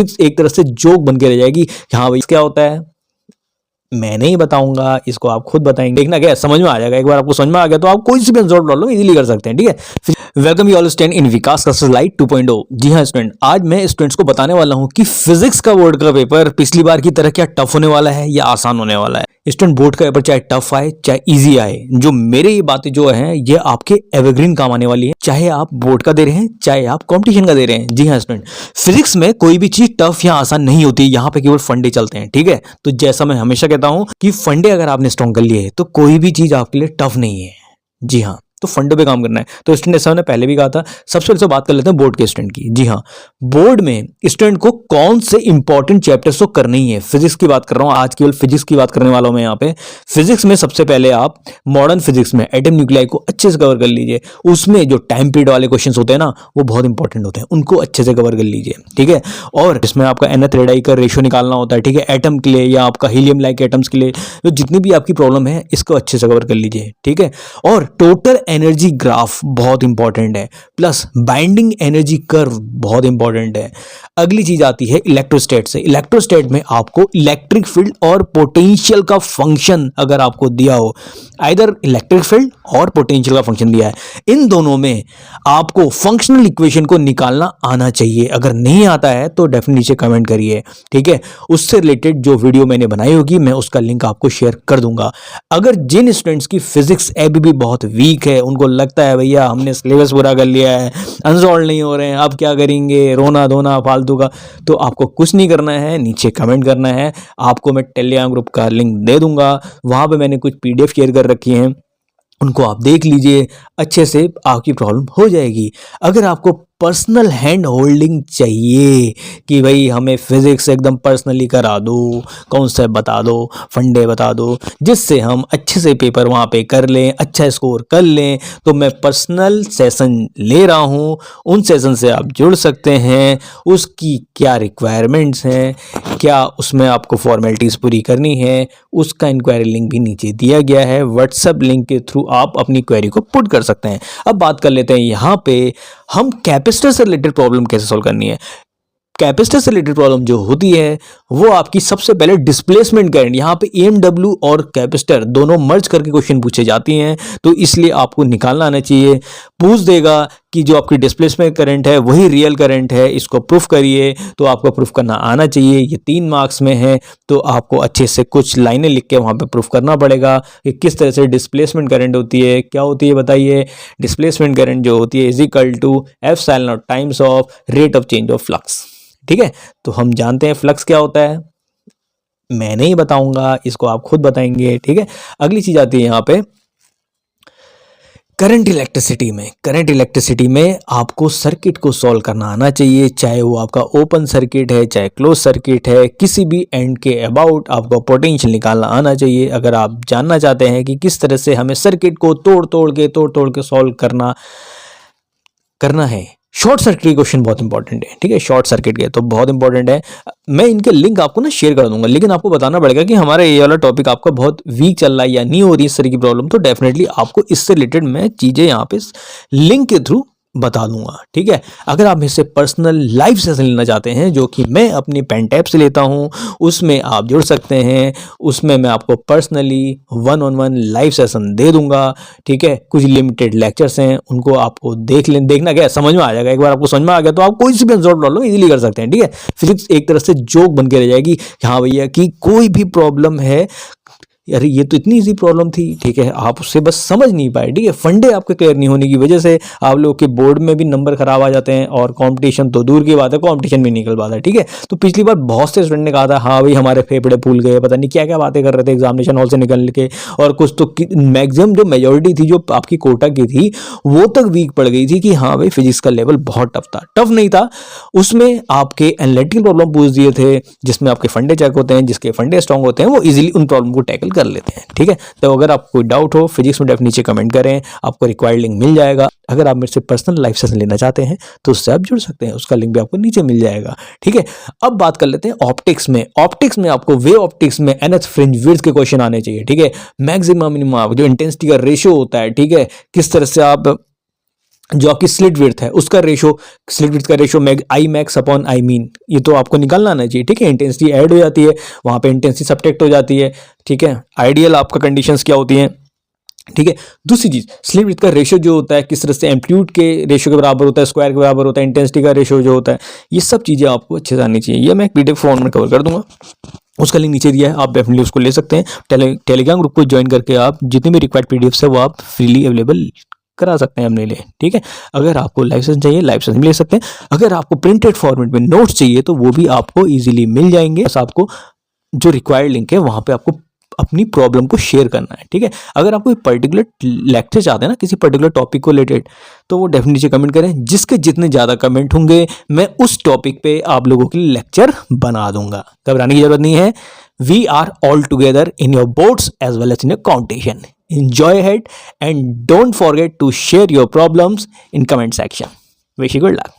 एक तरह से जोक बन के रह जाएगी कि हाँ भाई क्या होता है, मैं नहीं बताऊंगा, इसको आप खुद बताएंगे। देखना क्या समझ में आ जाएगा। एक बार आपको समझ में आ गया तो आप कोई सी भी अनसॉल्व प्रॉब्लम इजीली कर सकते हैं। ठीक है, welcome you all student in Vikas का स्लाइड 2.0। जी हाँ स्टूडेंट, आज मैं स्टूडेंट्स को बताने वाला हूं कि फिजिक्स का बोर्ड का पेपर पिछली बार की तरह क्या टफ होने वाला है या आसान होने वाला है। स्टूडेंट, बोर्ड का पेपर चाहे टफ आए चाहे इजी आए, जो मेरे ये बातें जो है ये आपके एवरग्रीन काम आने वाली है, चाहे आप बोर्ड का दे रहे हैं चाहे आप कंपटीशन का दे रहे हैं। जी हाँ स्टूडेंट, फिजिक्स में कोई भी चीज टफ या आसान नहीं होती, यहाँ पे केवल फंडे चलते हैं। ठीक है, तो जैसा मैं हमेशा कहता हूं कि फंडे अगर आपने स्ट्रॉन्ग कर लिए तो कोई भी चीज आपके लिए टफ नहीं है। जी हाँ, तो फंडों पे काम करना है। तो स्टूडेंट, जैसा मैंने पहले भी कहा था, सबसे पहले बात कर लेते हैं बोर्ड के स्टूडेंट की। जी हाँ, बोर्ड में स्टूडेंट को कौन से इंपॉर्टेंट चैप्टर्स तो करने ही है। फिजिक्स की बात कर रहा हूं, आज केवल फिजिक्स की बात करने वाला हूं मैं यहाँ पे। फिजिक्स में सबसे पहले आप मॉडर्न फिजिक्स में एटम न्यूक्लियाई को अच्छे से कवर कर लीजिए। उसमें जो टाइम पीरियड वाले क्वेश्चन होते हैं ना, वो बहुत इंपॉर्टेंट होते हैं, उनको अच्छे से कवर कर लीजिए। ठीक है, और इसमें आपका nth रेडाई का रेशियो निकालना होता है। ठीक है, एटम के लिए या आपका हीलियम लाइक एटम्स के लिए जो जितनी भी आपकी प्रॉब्लम है, इसको अच्छे से कवर कर लीजिए। ठीक है, और टोटल एनर्जी ग्राफ बहुत इंपॉर्टेंट है, प्लस बाइंडिंग एनर्जी कर्व बहुत इंपॉर्टेंट है। अगली चीज आती है इलेक्ट्रोस्टैट से। इलेक्ट्रोस्टैट में आपको इलेक्ट्रिक फील्ड और पोटेंशियल का फंक्शन अगर आपको दिया हो, आइदर इलेक्ट्रिक फील्ड और पोटेंशियल का फंक्शन दिया है, इन दोनों में आपको फंक्शनल इक्वेशन को निकालना आना चाहिए। अगर नहीं आता है तो डेफिनेटली नीचे कमेंट करिए। ठीक है, उससे रिलेटेड जो वीडियो मैंने बनाई होगी मैं उसका लिंक आपको शेयर कर दूंगा। अगर जिन स्टूडेंट्स की फिजिक्स अभी भी बहुत वीक है, उनको लगता है भैया हमने सिलेबस पूरा कर लिया है, अनसॉल्व नहीं हो रहे हैं, अब क्या करेंगे, रोना धोना फालतू का, तो आपको कुछ नहीं करना है, नीचे कमेंट करना है। आपको मैं टेलीग्राम ग्रुप का लिंक दे दूंगा, वहां पे मैंने कुछ पीडीएफ शेयर कर रखी हैं, उनको आप देख लीजिए, अच्छे से आपकी प्रॉब्लम हो जाएगी। अगर आपको पर्सनल हैंड होल्डिंग चाहिए कि भाई हमें फिजिक्स एकदम पर्सनली करा दो, कॉन्सेप्ट बता दो, फंडे बता दो, जिससे हम अच्छे से पेपर वहाँ पे कर लें, अच्छा स्कोर कर लें, तो मैं पर्सनल सेशन ले रहा हूँ। उन सेशन से आप जुड़ सकते हैं। उसकी क्या रिक्वायरमेंट्स हैं, क्या उसमें आपको फॉर्मेलिटीज़ पूरी करनी है, उसका इंक्वायरी लिंक भी नीचे दिया गया है। व्हाट्सएप लिंक के थ्रू आप अपनी क्वेरी को पुट कर सकते हैं। अब बात कर लेते हैं यहाँ पे हम कैपेसिटर से रिलेटेड प्रॉब्लम कैसे सॉल्व करनी है। कैपेसिटर से रिलेटेड प्रॉब्लम जो होती है वो आपकी सबसे पहले डिस्प्लेसमेंट करंट, यहाँ पे EMW और कैपेसिटर दोनों मर्ज करके क्वेश्चन पूछे जाती हैं, तो इसलिए आपको निकालना आना चाहिए। पूछ देगा कि जो आपकी डिस्प्लेसमेंट करंट है वही रियल करंट है, इसको प्रूफ करिए, तो आपको प्रूफ करना आना चाहिए। ये 3 मार्क्स में है, तो आपको अच्छे से कुछ लाइनें लिख के वहाँ पे प्रूफ करना पड़ेगा कि किस तरह से डिस्प्लेसमेंट करंट होती है, क्या होती है बताइए। डिस्प्लेसमेंट करंट जो होती है is equal to epsilon times of rate of change of flux. ठीक है, तो हम जानते हैं फ्लक्स क्या होता है, मैं नहीं बताऊंगा, इसको आप खुद बताएंगे। ठीक है, अगली चीज आती है यहाँ पे करंट इलेक्ट्रिसिटी में। करंट इलेक्ट्रिसिटी में आपको सर्किट को सॉल्व करना आना चाहिए, चाहे वो आपका ओपन सर्किट है चाहे क्लोज सर्किट है, किसी भी एंड के अबाउट आपको पोटेंशियल निकालना आना चाहिए। अगर आप जानना चाहते हैं कि किस तरह से हमें सर्किट को तोड़ तोड़ के सॉल्व करना है, शॉर्ट सर्किट क्वेश्चन बहुत इंपॉर्टेंट है। ठीक है, शॉर्ट सर्किट के तो बहुत इंपॉर्टेंट है। मैं इनके लिंक आपको ना शेयर कर दूंगा, लेकिन आपको बताना पड़ेगा कि हमारा ये वाला टॉपिक आपका बहुत वीक चल रहा है या नहीं हो रही इस तरह की प्रॉब्लम, तो डेफिनेटली आपको इससे रिलेटेड मैं चीजें यहाँ पे लिंक के थ्रू बता दूंगा। ठीक है, अगर आप मुझसे पर्सनल लाइव सेशन लेना चाहते हैं, जो कि मैं अपनी पेन टैप से लेता हूं, उसमें आप जुड़ सकते हैं। उसमें मैं आपको पर्सनली 1-on-1 लाइव सेशन दे दूंगा। ठीक है, कुछ लिमिटेड लेक्चर्स हैं, उनको आपको देखना क्या समझ में आ जाएगा। एक बार आपको समझ में आ गया तो आप कोई सी भी अनसॉल्व प्रॉब्लम इजीली कर सकते हैं। ठीक है, फिजिक्स एक तरह से जोक बन के रह जाएगी। हाँ भैया, कि कोई भी प्रॉब्लम है, अरे ये तो इतनी इजी प्रॉब्लम थी, ठीक है, आप उससे बस समझ नहीं पाए। ठीक है, फंडे आपके क्लियर नहीं होने की वजह से आप लोगों के बोर्ड में भी नंबर खराब आ जाते हैं, और कंपटीशन तो दूर की बात है, कंपटीशन भी निकल पाता है। ठीक है, तो पिछली बार बहुत से स्टूडेंट ने कहा था हाँ भाई हमारे फेफड़े फूल गए, पता नहीं क्या क्या बातें कर रहे थे एग्जामिनेशन हॉल से निकल के, और कुछ तो मैक्सिमम जो मेजोरिटी थी जो आपकी कोटा की थी वो तक वीक पड़ गई थी कि हाँ भाई फिजिक्स का लेवल बहुत टफ था। टफ नहीं था, उसमें आपके एनालिटिकल प्रॉब्लम पूछ दिए थे, जिसमें आपके फंडे चेक होते हैं, जिसके फंडे स्ट्रांग होते हैं वो इजीली उन प्रॉब्लम को टैकल कर लेते हैं। ठीक है, तो अगर आपको कोई डाउट हो फिजिक्स में डेफ नीचे कमेंट करें, आपको रिक्वायर्ड लिंक मिल जाएगा। अगर आप मेरे से पर्सनल लाइफ सेशन लेना चाहते हैं तो उससे आप जुड़ सकते हैं, उसका लिंक भी आपको नीचे मिल जाएगा। ठीक है, अब बात कर लेते हैं ऑप्टिक्स में। ऑप्टिक्स में आपको वेव ऑप्टिक्स में nth फ्रिंज विड्थ के क्वेश्चन आने चाहिए। ठीक है, मैक्सिमम मिनिमम जो इंटेंसिटी का रेशियो होता है, ठीक है, किस तरह से आप जो आपकी स्लिट विड्थ है उसका रेशो, स्लिट विड्थ का ratio I max upon I mean, ये तो आपको निकालना आना चाहिए, ठीक है। इंटेंसिटी ऐड हो जाती है, वहाँ पे इंटेंसिटी सब्ट्रैक्ट हो जाती है, ठीक है। आइडियल आपका कंडीशंस क्या होती हैं, ठीक है। दूसरी चीज, स्लिट विड्थ का रेशो जो होता है किस तरह से एम्पलीट्यूड के रेशो के बराबर होता है, स्क्वायर के बराबर होता है, इंटेंसिटी का रेशो जो होता है, ये सब चीजें आपको अच्छे से आनी चाहिए। ये मैं एक पीडीएफ फॉर्म में कवर कर दूंगा, उसका लिंक नीचे दिया है, आप डेफिनेटली उसको ले सकते हैं। टेलीग्राम ग्रुप को ज्वाइन करके आप जितने भी रिक्वायर्ड पीडीएफ है वो आप फ्रीली अवेलेबल करा सकते हैं अपने लिए, ठीक है। अगर आपको लाइव सेशन चाहिए लाइव सेशन ले सकते हैं, अगर आपको प्रिंटेड फॉर्मेट में नोट्स चाहिए तो वो भी आपको इजीली मिल जाएंगे। बस आपको जो रिक्वायर्ड लिंक है वहां पे आपको अपनी प्रॉब्लम को शेयर करना है, ठीक है। अगर आप कोई पर्टिकुलर लेक्चर चाहते हैं ना किसी पर्टिकुलर टॉपिक को रिलेटेड, तो वो डेफिनेटली कमेंट करें, जिसके जितने ज़्यादा कमेंट होंगे मैं उस टॉपिक पे आप लोगों के लिए लेक्चर बना दूंगा। घबराने की जरूरत नहीं है, we are all together in your boards as well as in your competition. Enjoy ahead and don't forget to share your problems in comment section. Wish you good luck.